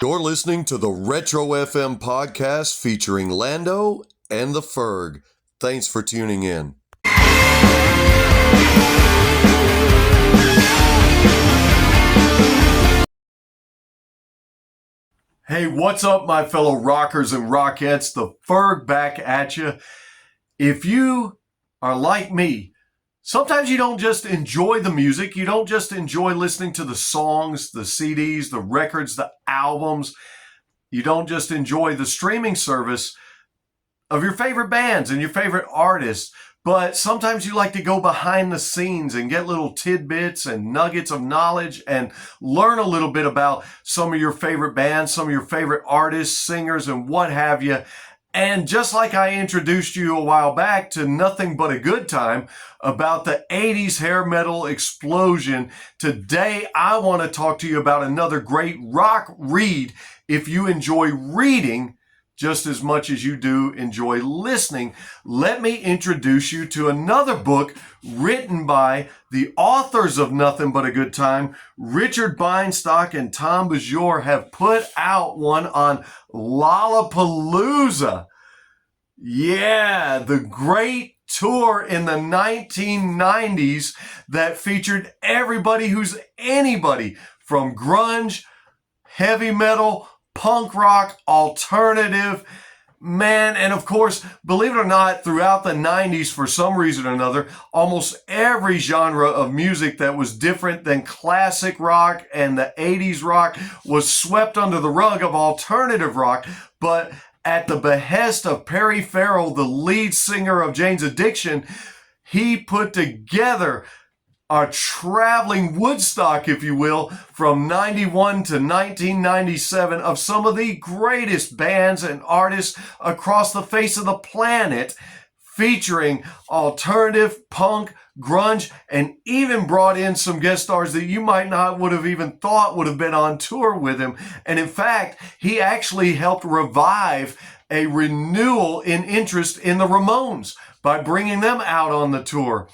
You're listening to the Retro FM podcast featuring Lando and the Ferg. Thanks for tuning in. Hey, what's up, my fellow rockers and rockettes? The Ferg back at you. If you are like me, sometimes you don't just enjoy the music. You don't just enjoy listening to the songs, the CDs, the records, the albums. You don't just enjoy the streaming service of your favorite bands and your favorite artists, but sometimes you like to go behind the scenes and get little tidbits and nuggets of knowledge and learn a little bit about some of your favorite bands, some of your favorite artists, singers, and what have you. And just like I introduced you a while back to Nothing But a Good Time about the 80s hair metal explosion, today I want to talk to you about another great rock read if you enjoy reading just as much as you do enjoy listening. Let me introduce you to another book written by the authors of Nothing But a Good Time. Richard Beinstock and Tom Bajor have put out one on Lollapalooza. Yeah, the great tour in the 1990s that featured everybody who's anybody, from grunge, heavy metal, punk rock, alternative, man. And of course, believe it or not, throughout the 90s, for some reason or another, almost every genre of music that was different than classic rock and the 80s rock was swept under the rug of alternative rock. But at the behest of Perry Farrell, the lead singer of Jane's Addiction, he put together a traveling Woodstock, if you will, from 91 to 1997 of some of the greatest bands and artists across the face of the planet, featuring alternative, punk, grunge, and even brought in some guest stars that you might not would have even thought would have been on tour with him. And in fact, he actually helped revive a renewal in interest in the Ramones by bringing them out on the tour.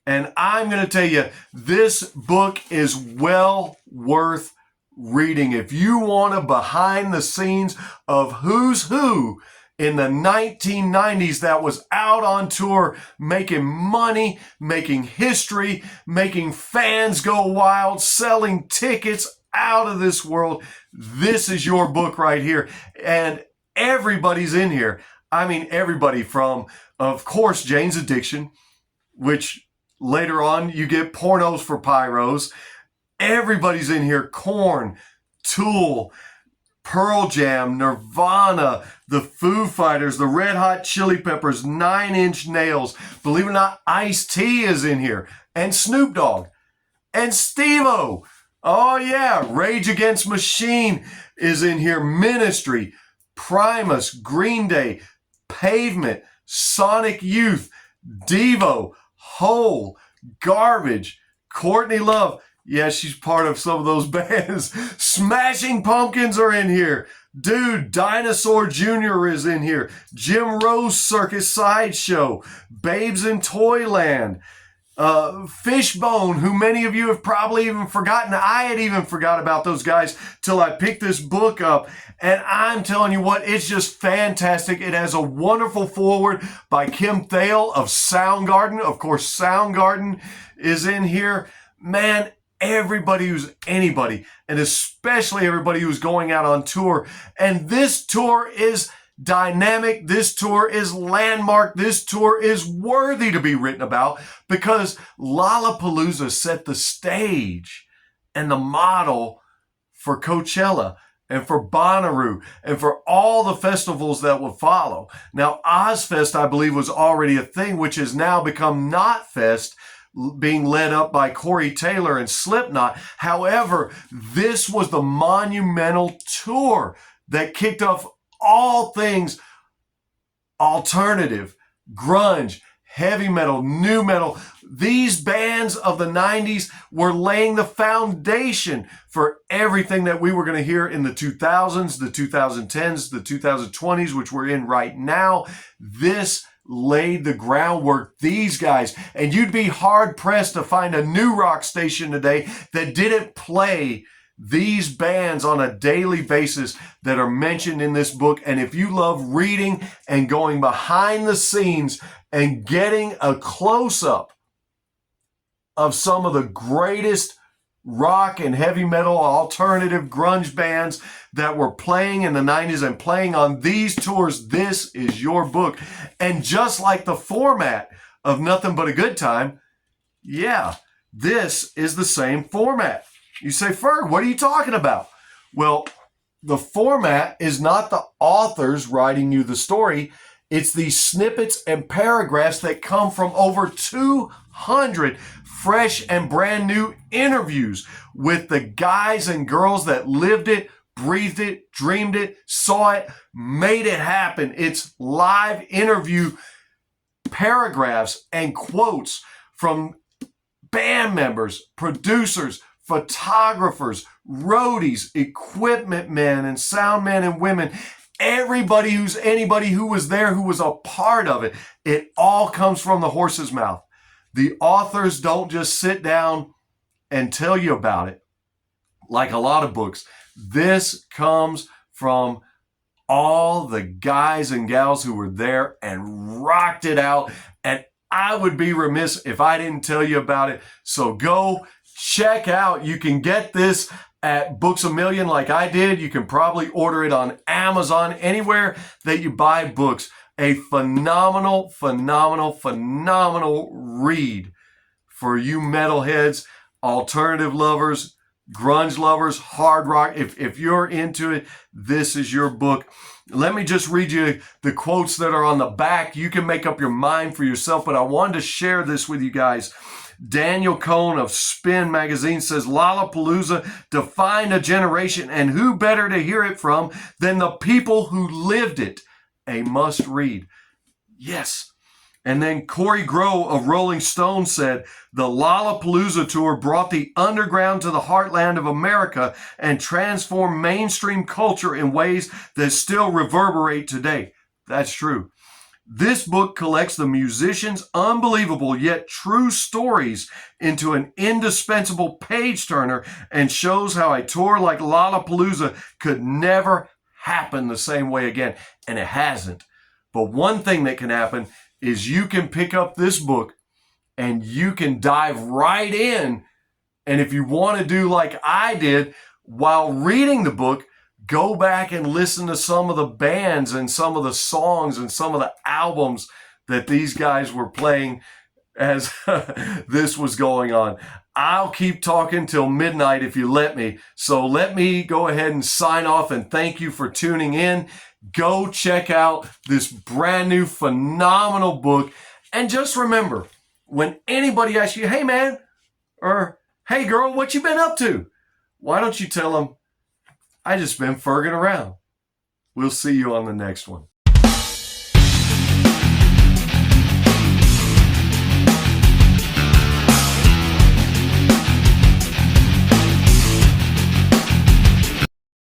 And I'm going to tell you, this book is well worth reading. If you want a behind the scenes of who's who in the 1990s that was out on tour, making money, making history, making fans go wild, selling tickets out of this world, this is your book right here. And everybody's in here. I mean, everybody from, of course, Jane's Addiction, which later on, you get Pornos for Pyros. Everybody's in here. Korn, Tool, Pearl Jam, Nirvana, the Foo Fighters, the Red Hot Chili Peppers, 9 Inch Nails. Believe it or not, Ice-T is in here. And Snoop Dogg. And Steve-O. Oh yeah, Rage Against Machine is in here. Ministry, Primus, Green Day, Pavement, Sonic Youth, Devo, Hole, Garbage, Courtney Love. Yeah, she's part of some of those bands. Smashing Pumpkins are in here. Dude, Dinosaur Jr. is in here. Jim Rose Circus Sideshow. Babes in Toyland. Fishbone, who many of you have probably even forgotten. I had even forgot about those guys till I picked this book up. And I'm telling you what, it's just fantastic. It has a wonderful foreword by Kim Thale of Soundgarden. Of course, Soundgarden is in here. Man, everybody who's anybody, and especially everybody who's going out on tour. And this tour is dynamic. This tour is landmark. This tour is worthy to be written about because Lollapalooza set the stage and the model for Coachella and for Bonnaroo and for all the festivals that would follow. Now, Ozfest, I believe, was already a thing, which has now become Knotfest, being led up by Corey Taylor and Slipknot. However, this was the monumental tour that kicked off all things alternative, grunge, heavy metal, new metal. These bands of the 90s were laying the foundation for everything that we were going to hear in the 2000s, the 2010s, the 2020s, which we're in right now. This laid the groundwork, these guys. And you'd be hard pressed to find a new rock station today that didn't play these bands on a daily basis that are mentioned in this book. And if you love reading and going behind the scenes and getting a close-up of some of the greatest rock and heavy metal, alternative grunge bands that were playing in the 90s and playing on these tours, this is your book. And just like the format of Nothing But a Good Time, yeah, this is the same format. You say, Ferg, what are you talking about? Well, the format is not the authors writing you the story. It's these snippets and paragraphs that come from over 200 fresh and brand new interviews with the guys and girls that lived it, breathed it, dreamed it, saw it, made it happen. It's live interview paragraphs and quotes from band members, producers, photographers, roadies, equipment men and sound men and women, anybody who was there, who was a part of it. It all comes from the horse's mouth. The authors don't just sit down and tell you about it like a lot of books. This comes from all the guys and gals who were there and rocked it out. And I would be remiss if I didn't tell you about it. So go check out. You can get this at Books A Million like I did. You can probably order it on Amazon, anywhere that you buy books. A phenomenal, phenomenal, phenomenal read for you metalheads, alternative lovers, grunge lovers, hard rock. If you're into it, this is your book. Let me just read you the quotes that are on the back. You can make up your mind for yourself, but I wanted to share this with you guys. Daniel Cohn of Spin magazine says, Lollapalooza defined a generation, and who better to hear it from than the people who lived it? A must read. Yes. And then Corey Grow of Rolling Stone said, the Lollapalooza tour brought the underground to the heartland of America and transformed mainstream culture in ways that still reverberate today. That's true. This book collects the musicians' unbelievable yet true stories into an indispensable page-turner and shows how a tour like Lollapalooza could never happen the same way again. And it hasn't. But one thing that can happen is you can pick up this book and you can dive right in. And if you want to do like I did while reading the book, go back and listen to some of the bands and some of the songs and some of the albums that these guys were playing as this was going on. I'll keep talking till midnight if you let me. So let me go ahead and sign off and thank you for tuning in. Go check out this brand new phenomenal book. And just remember, when anybody asks you, hey man, or hey girl, what you been up to? Why don't you tell them, I just been ferging around. We'll see you on the next one.